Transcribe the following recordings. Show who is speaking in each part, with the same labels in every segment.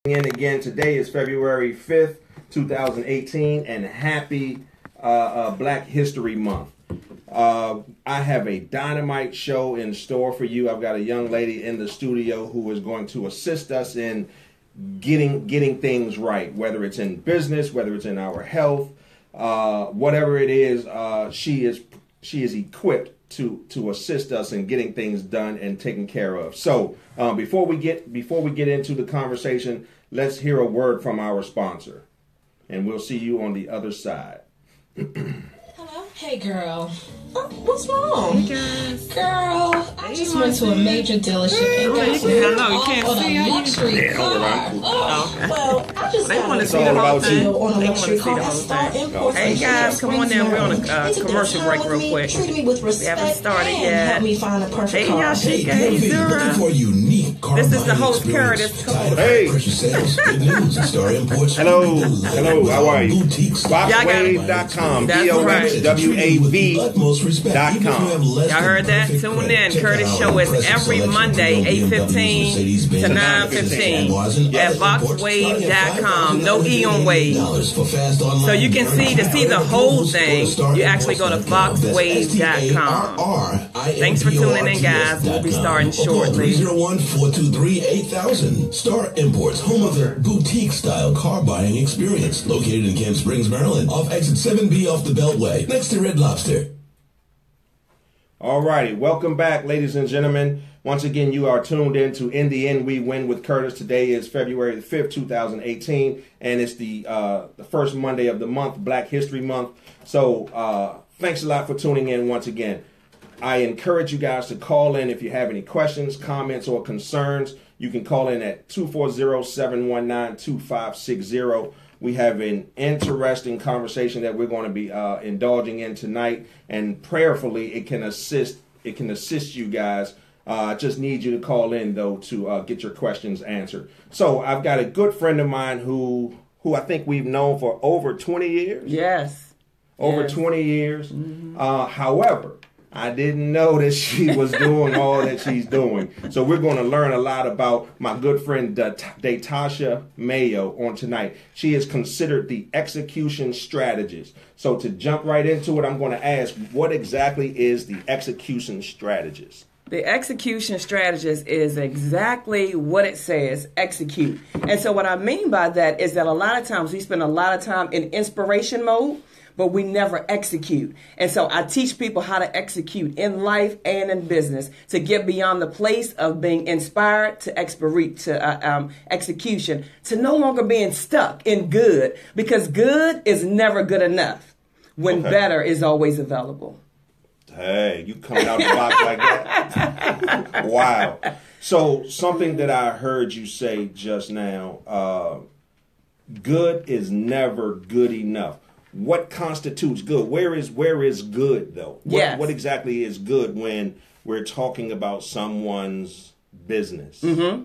Speaker 1: In again, today is February 5th, 2018, and happy Black History Month. I have a dynamite show in store for you. I've got a young lady in the studio who is going to assist us in getting things right, whether it's in business, whether it's in our health, whatever it is. She is equipped to assist us in getting things done and taken care of. So before we get into the conversation, let's hear a word from our sponsor, and we'll see you on the other side.
Speaker 2: Hello? Hey, girl. Oh, what's wrong?
Speaker 3: Hey, guys.
Speaker 2: Girl, I just went to a major dealership and got some luxury car. Well, I just
Speaker 3: They want to see the whole thing. They want to see the whole thing. Hey, guys, come on down. We're on a commercial break real quick.
Speaker 2: Treated me with respect.
Speaker 3: We haven't started yet.
Speaker 2: Help me find a perfect car.
Speaker 3: Hey, this is the host, Kurtis.
Speaker 1: Hey. Hello. How are you? Boxwave.com. BOXWAV.com.
Speaker 3: Y'all heard that? Tune in. Kurtis Show is every Monday, 8:15 to 9:15 at boxwave.com. No E on wave. So you can see the whole thing. You actually go to boxwave.com. Thanks for tuning in, guys. We'll be starting shortly.
Speaker 4: 301-423-8000. Star Imports, home of the boutique-style car buying experience. Located in Camp Springs, Maryland, off exit 7B off the Beltway, next to Red Lobster.
Speaker 1: All righty. Welcome back, ladies and gentlemen. Once again, you are tuned in to In the End We Win with Kurtis. Today is February the 5th, 2018, and it's the first Monday of the month, Black History Month. So thanks a lot for tuning in once again. I encourage you guys to call in if you have any questions, comments, or concerns. You can call in at 240-719-2560. We have an interesting conversation that we're going to be indulging in tonight, and prayerfully it can assist you guys. I just need you to call in though to get your questions answered. So I've got a good friend of mine who I think we've known for over 20 years.
Speaker 3: Yes.
Speaker 1: Over 20 years. Mm-hmm. However, I didn't know that she was doing all that she's doing. So we're going to learn a lot about my good friend Tosha Mayo on tonight. She is considered the execution strategist. So to jump right into it, I'm going to ask, what exactly is the execution strategist?
Speaker 3: The execution strategist is exactly what it says, execute. And so what I mean by that is that a lot of times we spend a lot of time in inspiration mode, but we never execute. And so I teach people how to execute in life and in business to get beyond the place of being inspired to execution, to no longer being stuck in good, because good is never good enough when better is always available.
Speaker 1: Hey, you coming out the box like that? Wow. So something that I heard you say just now, good is never good enough. What constitutes good? Where is good though? What exactly is good when we're talking about someone's business? Mm-hmm.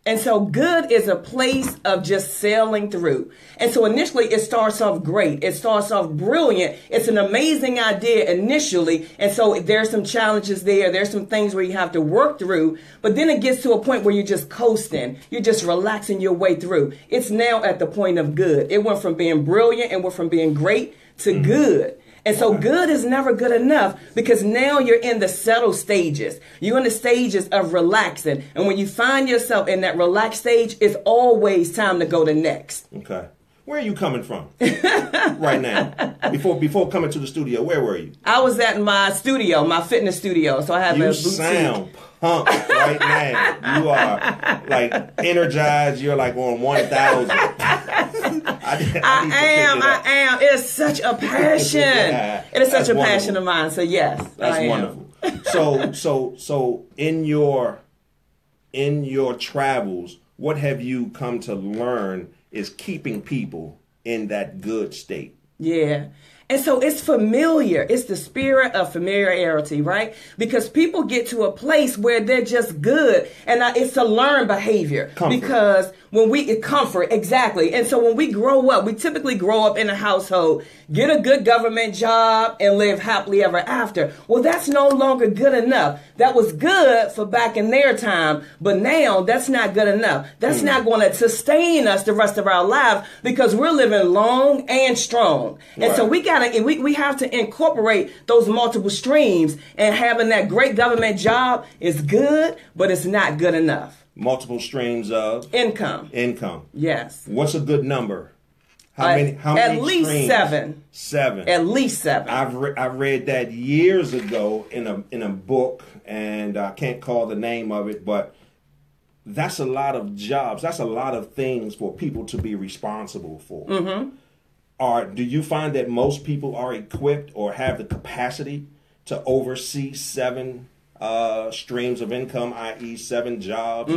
Speaker 3: And so good is a place of just sailing through. And so initially it starts off great. It starts off brilliant. It's an amazing idea initially. And so there's some challenges there. There's some things where you have to work through. But then it gets to a point where you're just coasting. You're just relaxing your way through. It's now at the point of good. It went from being brilliant and went from being great to good. And so good is never good enough, because now you're in the settled stages. You're in the stages of relaxing. And when you find yourself in that relaxed stage, it's always time to go to next.
Speaker 1: Okay. Where are you coming from right now? Before coming to the studio, where were you?
Speaker 3: I was at my studio, my fitness studio. So I have a boutique.
Speaker 1: You sound pumped right now. You are like energized. You're like on 1,000.
Speaker 3: I am. It is such a passion. It is such a passion of mine. So yes,
Speaker 1: that's wonderful. So in your travels, what have you come to learn is keeping people in that good state?
Speaker 3: Yeah. And so it's familiar. It's the spirit of familiarity, right? Because people get to a place where they're just good. And it's a learned behavior.
Speaker 1: Comfort.
Speaker 3: Because comfort, exactly. And so when we grow up, we typically grow up in a household, get a good government job, and live happily ever after. Well, that's no longer good enough. That was good for back in their time, but now that's not good enough. That's not going to sustain us the rest of our lives because we're living long and strong. And so we have to incorporate those multiple streams, and having that great government job is good, but it's not good enough.
Speaker 1: Multiple streams of
Speaker 3: income. Yes.
Speaker 1: What's a good number? How many
Speaker 3: at least
Speaker 1: streams?
Speaker 3: 7.
Speaker 1: 7.
Speaker 3: At least 7.
Speaker 1: I read that years ago in a book, and I can't call the name of it, but that's a lot of jobs. That's a lot of things for people to be responsible for. Mm-hmm. Do you find that most people are equipped or have the capacity to oversee 7 streams of income, i.e. 7 jobs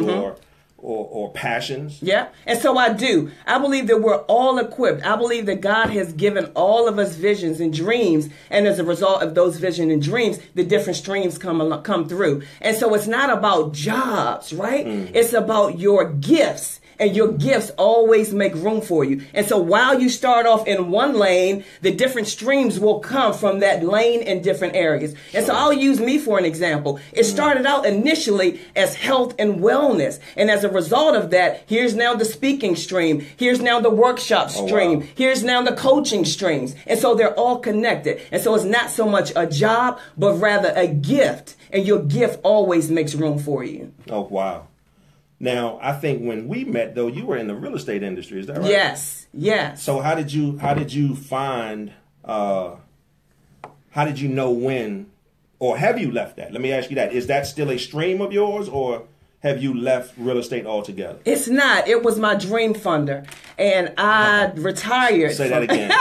Speaker 1: or passions?
Speaker 3: Yeah. And so I do. I believe that we're all equipped. I believe that God has given all of us visions and dreams. And as a result of those visions and dreams, the different streams come through. And so it's not about jobs, right? It's about your gifts. And your gifts always make room for you. And so while you start off in one lane, the different streams will come from that lane in different areas. And so I'll use me for an example. It started out initially as health and wellness. And as a result of that, here's now the speaking stream. Here's now the workshop stream. Wow. Here's now the coaching streams. And so they're all connected. And so it's not so much a job, but rather a gift. And your gift always makes room for you.
Speaker 1: Oh, wow. Now, I think when we met, though, you were in the real estate industry. Is that right?
Speaker 3: Yes. Yes.
Speaker 1: So how did you find? How did you know when, or have you left that? Let me ask you that. Is that still a stream of yours, or have you left real estate altogether?
Speaker 3: It's not. It was my dream funder, and I retired.
Speaker 1: Say that again.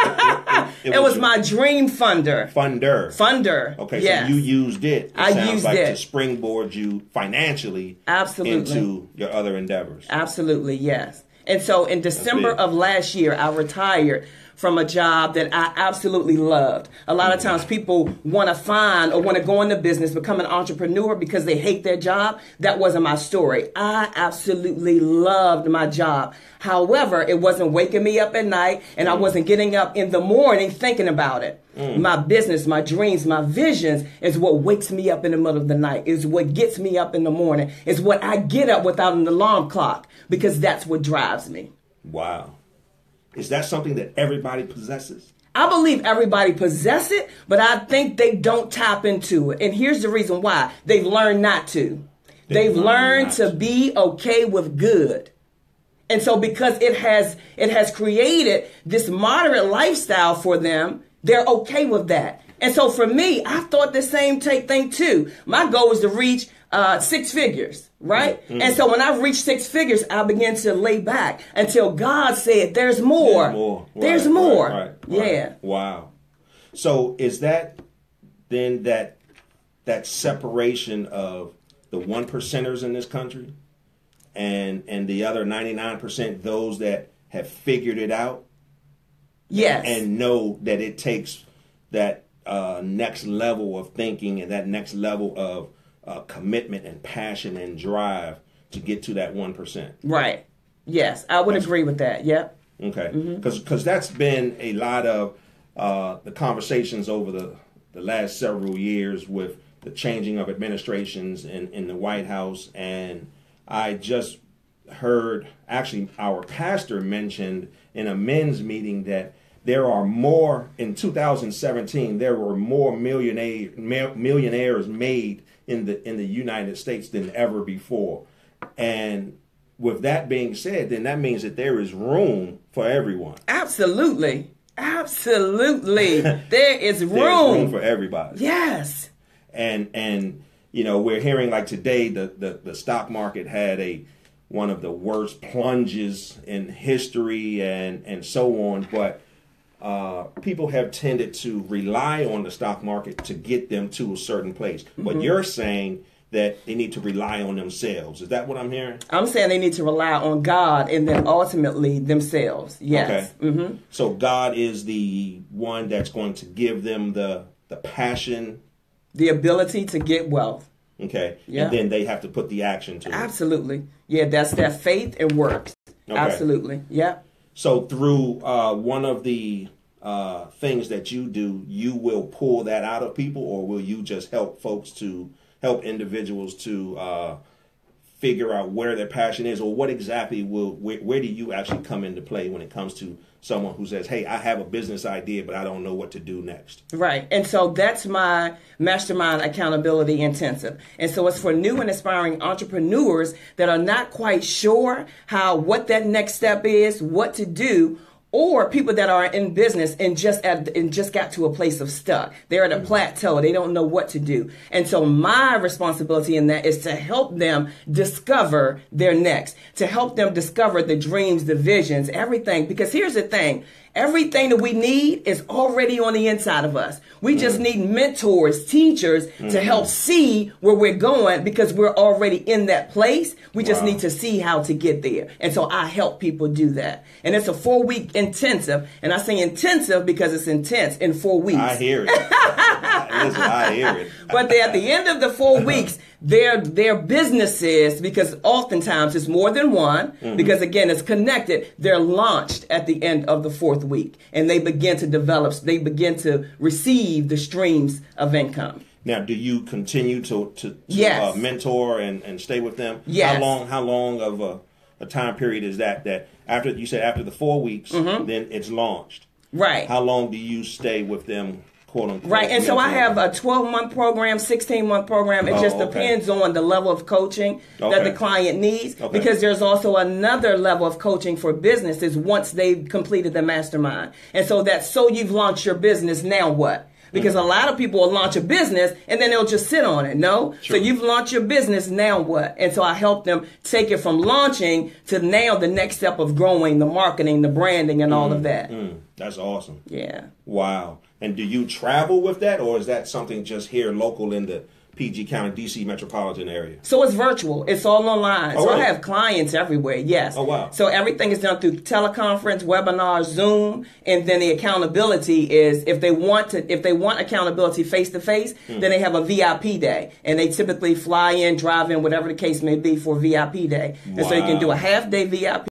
Speaker 3: It was my dream funder. Funder.
Speaker 1: Okay,
Speaker 3: yes.
Speaker 1: So you used it.
Speaker 3: I used it
Speaker 1: to springboard you financially.
Speaker 3: Absolutely.
Speaker 1: Into your other endeavors.
Speaker 3: Absolutely, yes. And so in December of last year, I retired from a job that I absolutely loved. A lot of times people want to find or want to go into business, become an entrepreneur because they hate their job. That wasn't my story. I absolutely loved my job. However, it wasn't waking me up at night, and I wasn't getting up in the morning thinking about it. My business, my dreams, my visions is what wakes me up in the middle of the night, is what gets me up in the morning, is what I get up without an alarm clock, because that's what drives me.
Speaker 1: Wow. Is that something that everybody possesses?
Speaker 3: I believe everybody possesses it, but I think they don't tap into it. And here's the reason why. They've learned not to. They've learned to be okay with good. And so because it has created this moderate lifestyle for them, they're okay with that. And so for me, I thought the same thing too. My goal was to reach 6 figures, right? And so when I reached 6 figures, I began to lay back until God said, there's more. There's more.
Speaker 1: Right.
Speaker 3: Yeah.
Speaker 1: Wow. So is that then that separation of the 1%ers in this country and the other 99%, those that have figured it out?
Speaker 3: Yes.
Speaker 1: And know that it takes that next level of thinking and that next level of commitment and passion and drive to get to that 1%.
Speaker 3: Right. Yes, I would agree with that. Yep.
Speaker 1: Okay. Because that's been a lot of the conversations over the last several years with the changing of administrations in the White House. And I just heard, actually, our pastor mentioned in a men's meeting that there are more, in 2017, there were more millionaires made in the United States than ever before. And with that being said, then that means that there is room for everyone.
Speaker 3: Absolutely. Absolutely. There is room.
Speaker 1: There's room for everybody.
Speaker 3: Yes.
Speaker 1: And you know, we're hearing like today the stock market had one of the worst plunges in history and so on, but people have tended to rely on the stock market to get them to a certain place. But you're saying that they need to rely on themselves. Is that what I'm hearing?
Speaker 3: I'm saying they need to rely on God and then ultimately themselves. Yes.
Speaker 1: Okay. Mm-hmm. So God is the one that's going to give them the passion,
Speaker 3: the ability to get wealth.
Speaker 1: Okay.
Speaker 3: Yeah.
Speaker 1: And then they have to put the action to it.
Speaker 3: Absolutely. Yeah, that's that faith and works. Okay. Absolutely. Yeah.
Speaker 1: So through one of the things that you do, you will pull that out of people, or will you just help individuals to figure out where their passion is, or what exactly where do you actually come into play when it comes to someone who says, hey, I have a business idea, but I don't know what to do next?
Speaker 3: Right. And so that's my Mastermind Accountability Intensive. And so it's for new and aspiring entrepreneurs that are not quite sure what that next step is, what to do, or people that are in business and just got to a place of stuck. They're at a plateau. They don't know what to do. And so my responsibility in that is to help them discover their next, to help them discover the dreams, the visions, everything. Because here's the thing. Everything that we need is already on the inside of us. We just need mentors, teachers to help see where we're going, because we're already in that place. We just need to see how to get there. And so I help people do that. And it's a 4-week intensive. And I say intensive because it's intense in 4 weeks.
Speaker 1: I hear it. Listen, I hear it.
Speaker 3: But at the end of the 4 weeks, their businesses, because oftentimes it's more than one, because again, it's connected, they're launched at the end of the 4th week, and they begin to develop, they begin to receive the streams of income.
Speaker 1: Now, do you continue to
Speaker 3: yes.
Speaker 1: Mentor and stay with them?
Speaker 3: Yes.
Speaker 1: How long of a time period is that after you said after the 4 weeks, then it's launched?
Speaker 3: Right.
Speaker 1: How long do you stay with them? Quote unquote,
Speaker 3: right, and so I have a 12-month program, 16-month program. It just depends on the level of coaching that the client needs, because there's also another level of coaching for businesses once they've completed the mastermind. And so you've launched your business, now what? Because a lot of people will launch a business and then they'll just sit on it. No? True. So you've launched your business, now what? And so I help them take it from launching to now the next step of growing, the marketing, the branding, and all of that.
Speaker 1: That's awesome.
Speaker 3: Yeah.
Speaker 1: Wow. And do you travel with that, or is that something just here local in the PG County, D.C. metropolitan area?
Speaker 3: So it's virtual. It's all online.
Speaker 1: Oh,
Speaker 3: so
Speaker 1: really?
Speaker 3: I have clients everywhere, yes.
Speaker 1: Oh, wow.
Speaker 3: So everything is done through teleconference, webinars, Zoom, and then the accountability is if they want accountability face-to-face, then they have a VIP day. And they typically fly in, drive in, whatever the case may be for VIP day. And so you can do a half-day VIP